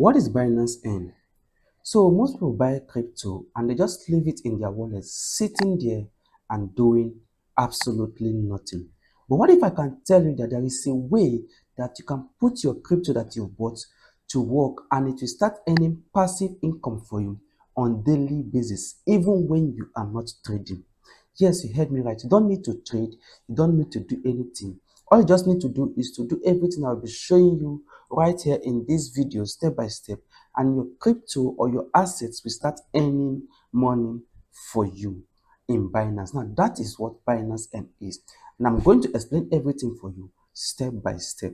What is Binance Earn? So most people buy crypto and they just leave it in their wallet, sitting there and doing absolutely nothing. But what if I can tell you that there is a way that you can put your crypto that you've bought to work and it will start earning passive income for you on daily basis, even when you are not trading? Yes, you heard me right. You don't need to trade, you don't need to do anything. All you just need to do is to do everything I'll be showing you right here in this video, step by step, and your crypto or your assets will start earning money for you in Binance. Now, that is what Binance Earn is. And I'm going to explain everything for you step by step.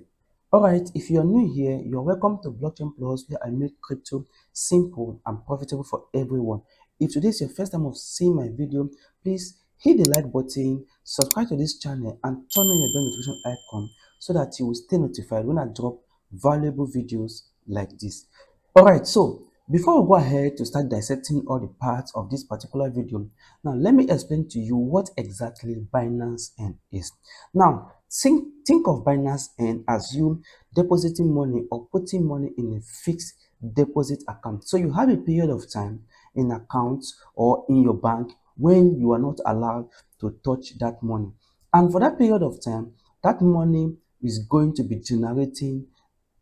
All right, if you're new here, you're welcome to Blockchain Plus, where I make crypto simple and profitable for everyone. If today is your first time of seeing my video, please hit the like button, subscribe to this channel, and turn on your bell notification icon so that you will stay notified when I drop valuable videos like this. All right, so before we go ahead to start dissecting all the parts of this particular video, now let me explain to you what exactly Binance Earn is. Now, think of Binance Earn as you depositing money or putting money in a fixed deposit account. So you have a period of time in accounts or in your bank when you are not allowed to touch that money. And for that period of time, that money is going to be generating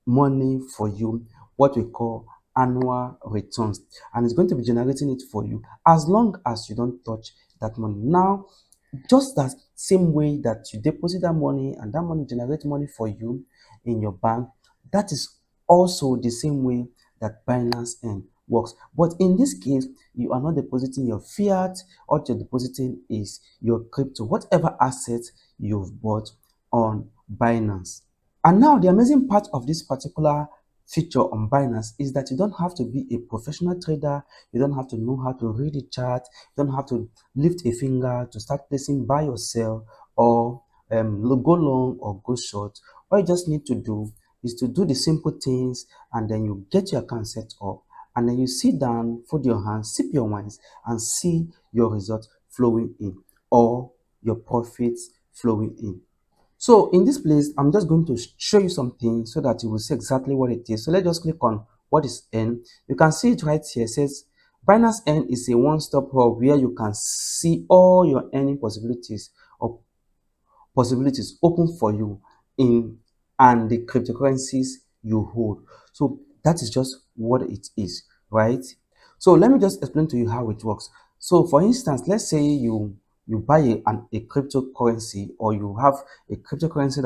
money for you, what we call annual returns, and it's going to be generating it for you as long as you don't touch that money. Now, just that same way that you deposit that money and that money generates money for you in your bank, that is also the same way that Binance Earn works. But in this case, you are not depositing your fiat. All you're depositing is your crypto, whatever asset you've bought on Binance. And now the amazing part of this particular feature on Binance is that you don't have to be a professional trader. You don't have to know how to read the chart. You don't have to lift a finger to start placing buy or sell or go long or go short. All you just need to do is to do the simple things, and then you get your account set up, and then you sit down, fold your hands, sip your wines, and see your results flowing in or your profits flowing in. So in this place, I'm just going to show you something so that you will see exactly what it is. So let's just click on what is Earn. You can see it right here. It says Binance Earn is a one-stop hub where you can see all your earning possibilities or possibilities open for you in and the cryptocurrencies you hold. So that is just what it is, right? So let me just explain to you how it works. So for instance, let's say you buy a cryptocurrency, or you have a cryptocurrency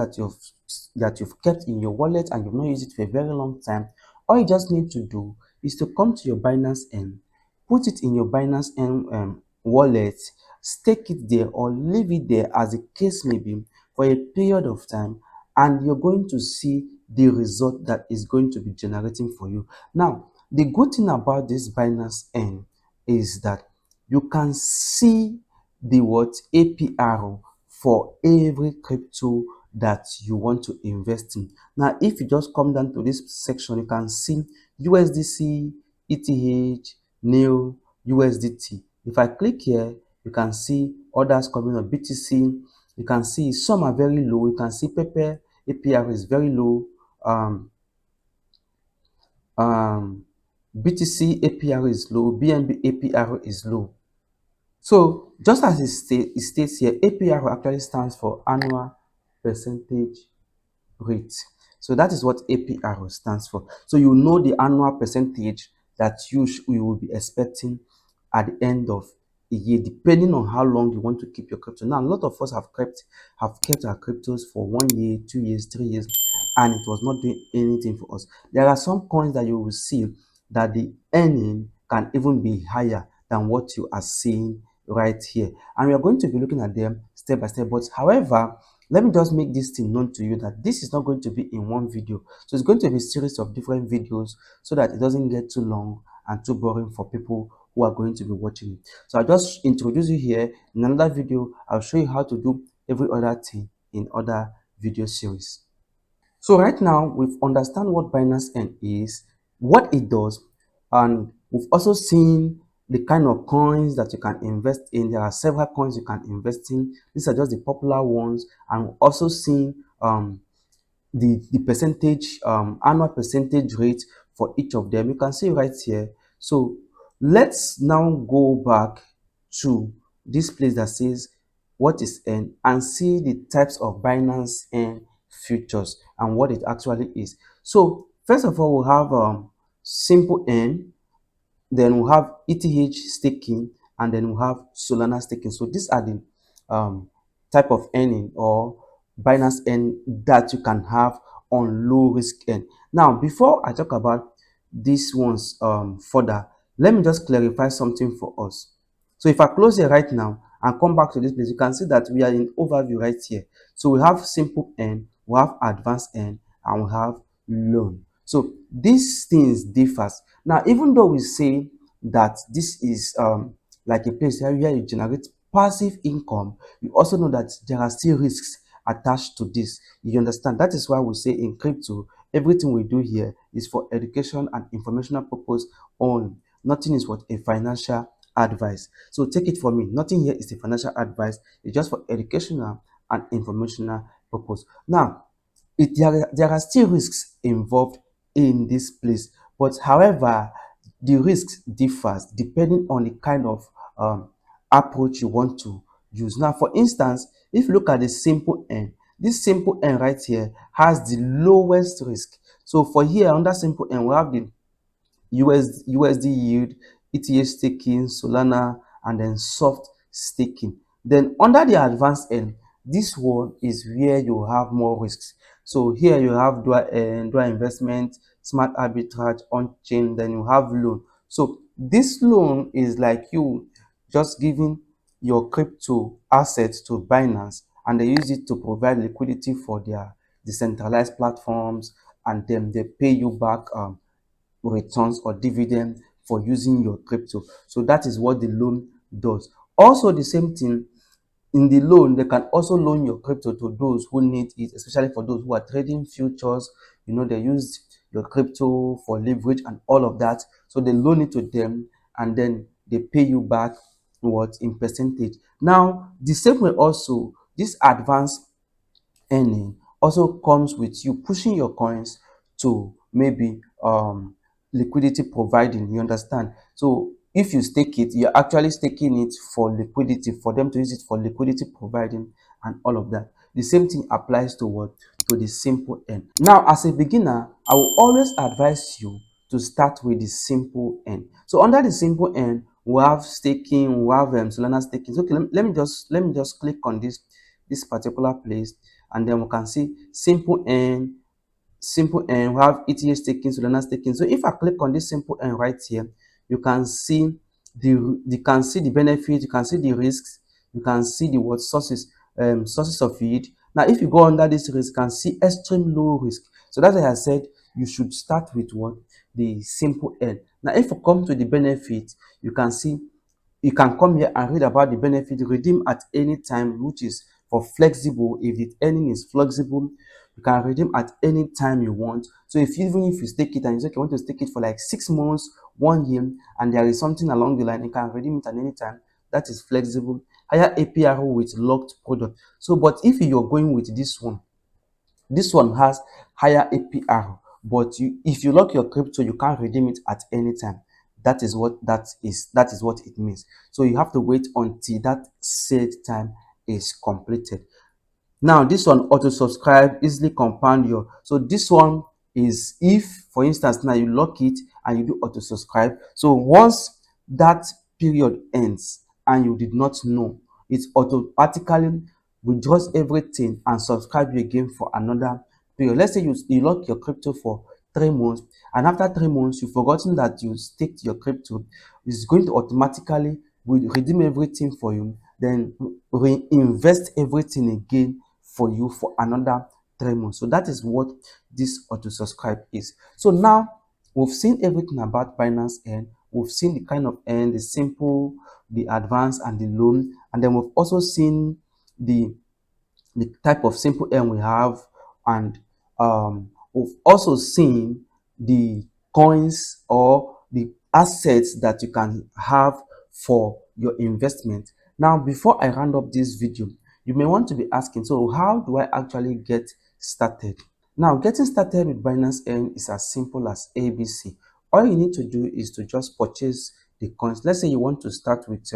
that you've kept in your wallet and you've not used it for a very long time. All you just need to do is to come to your Binance Earn, put it in your Binance Earn wallet, stake it there or leave it there as the case may be for a period of time, and you're going to see the result that is going to be generating for you. Now, the good thing about this Binance Earn is that you can see the what APR for every crypto that you want to invest in. Now, if you just come down to this section, you can see USDC, ETH, NEO, USDT. If I click here, you can see others coming up. BTC, you can see some are very low. You can see Pepe APR is very low. Um, BTC APR is low. BNB APR is low. So just as it states here, APR actually stands for annual percentage rate. So that is what APR stands for. So you know the annual percentage that you will be expecting at the end of a year, depending on how long you want to keep your crypto. Now, a lot of us have kept our cryptos for 1 year, 2 years, 3 years, and it was not doing anything for us. There are some coins that you will see that the earning can even be higher than what you are seeing right here, and we are going to be looking at them step by step. But however, let me just make this thing known to you that this is not going to be in one video. So it's going to be a series of different videos so that it doesn't get too long and too boring for people who are going to be watching it. So I'll just introduce you here. In another video, I'll show you how to do every other thing in other video series. So right now, we've understand what Binance Earn is, what it does, and we've also seen the kind of coins that you can invest in. There are several coins you can invest in. These are just the popular ones, and we've also seen the percentage annual percentage rate for each of them. You can see right here. So let's now go back to this place that says what is N and see the types of Binance N futures and what it actually is. So first of all, we have simple N, then we have ETH staking, and then we have Solana staking. So these are the um, type of earning or Binance earn that you can have on low risk earn. Now, before I talk about these ones further, let me just clarify something for us. So if I close here right now and come back to this place, you can see that we are in overview right here. So we have simple earn, we have advanced earn, and we have loan. So these things differs. Now, even though we say that this is like a place where you generate passive income, you also know that there are still risks attached to this. You understand? That is why we say in crypto, everything we do here is for education and informational purpose only. Nothing is what a financial advice. So take it from me. Nothing here is a financial advice. It's just for educational and informational purpose. Now, there are still risks involved in this place, but however, the risks differs depending on the kind of approach you want to use. Now, for instance, if you look at the simple N, this simple N right here has the lowest risk. So for here under simple N, we have the USD yield, ETH staking, Solana, and then soft staking. Then under the advanced end, this one is where you have more risks. So here you have dual investment, smart arbitrage, on-chain, then you have loan. So this loan is like you just giving your crypto assets to Binance, and they use it to provide liquidity for their decentralized platforms, and then they pay you back returns or dividend for using your crypto. So that is what the loan does. Also, the same thing in the loan, they can also loan your crypto to those who need it, especially for those who are trading futures. You know, they use your crypto for leverage and all of that. So they loan it to them and then they pay you back what in percentage. Now, the same way also, this advanced earning also comes with you pushing your coins to maybe liquidity providing. You understand? So if you stake it, you're actually staking it for liquidity, for them to use it for liquidity providing and all of that. The same thing applies to what? To the simple end. Now, as a beginner, I will always advise you to start with the simple end. So under the simple end, we have staking, we have Solana staking. So okay, let me just click on this particular place, and then we can see simple and we have ETH staking, Solana staking. So if I click on this simple and right here, you can see the benefits, you can see the risks, you can see the what sources of yield. Now if you go under this risk, you can see extreme low risk. So that's why I said you should start with what? The simple N. Now if you come to the benefit, you can see you can come here and read about the benefit, redeem at any time, which is for flexible. If the earning is flexible, you can redeem at any time you want. So even if you stake it and you say you want to stake it for like 6 months, 1 year, and there is something along the line, you can redeem it at any time. That is flexible. Higher APR with locked product. So, but if you're going with this one has higher APR, but if you lock your crypto, you can't redeem it at any time. That is what it means. So you have to wait until that said time is completed. Now, this one auto subscribe, easily compound your. So this one is if, for instance, now you lock it and you do auto subscribe. So once that period ends and you did not know, it automatically withdraws everything and subscribe you again for another period. Let's say you lock your crypto for 3 months, and after 3 months you've forgotten that you staked your crypto. It's going to automatically will redeem everything for you, then reinvest everything again for you for another 3 months. So that is what this auto subscribe is. So now we've seen everything about Binance Earn. We've seen the kind of earn, the simple, the advanced, and the loan, and then we've also seen the type of simple earn we have, and we've also seen the coins or the assets that you can have for your investment. Now, before I round up this video, you may want to be asking, so how do I actually get started? Now, getting started with Binance Earn is as simple as ABC. All you need to do is to just purchase the coins. Let's say you want to start with,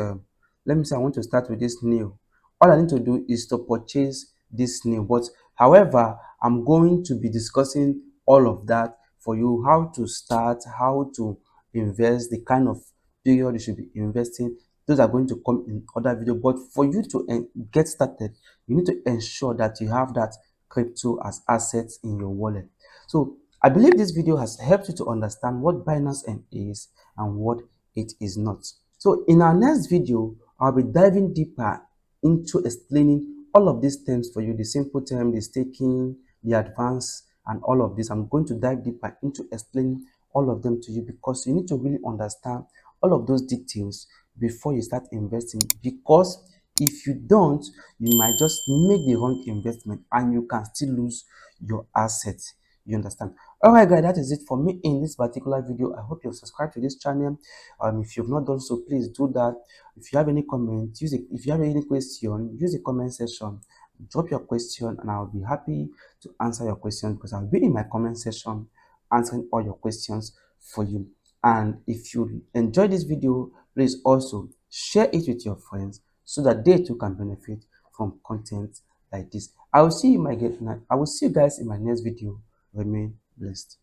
let me say I want to start with this new. All I need to do is to purchase this new. But however, I'm going to be discussing all of that for you, how to start, how to invest, the kind of period you should be investing. Those are going to come in other video. But for you to get started, you need to ensure that you have that crypto as assets in your wallet. So I believe this video has helped you to understand what Binance Earn is and what it is not. So in our next video, I'll be diving deeper into explaining all of these terms for you, the simple term, the staking, the advance, and all of this. I'm going to dive deeper into explaining all of them to you because you need to really understand all of those details before you start investing, because if you don't, you might just make the wrong investment and you can still lose your assets. You understand? All right, guys, that is it for me in this particular video. I hope you've subscribed to this channel. If you've not done so, please do that. If you have any comment, use it. If you have any question, use the comment section. Drop your question and I'll be happy to answer your question, because I'll be in my comment section answering all your questions for you. And if you enjoy this video, please also share it with your friends so that they too can benefit from content like this. I will see you guys in my next video. Remain blessed.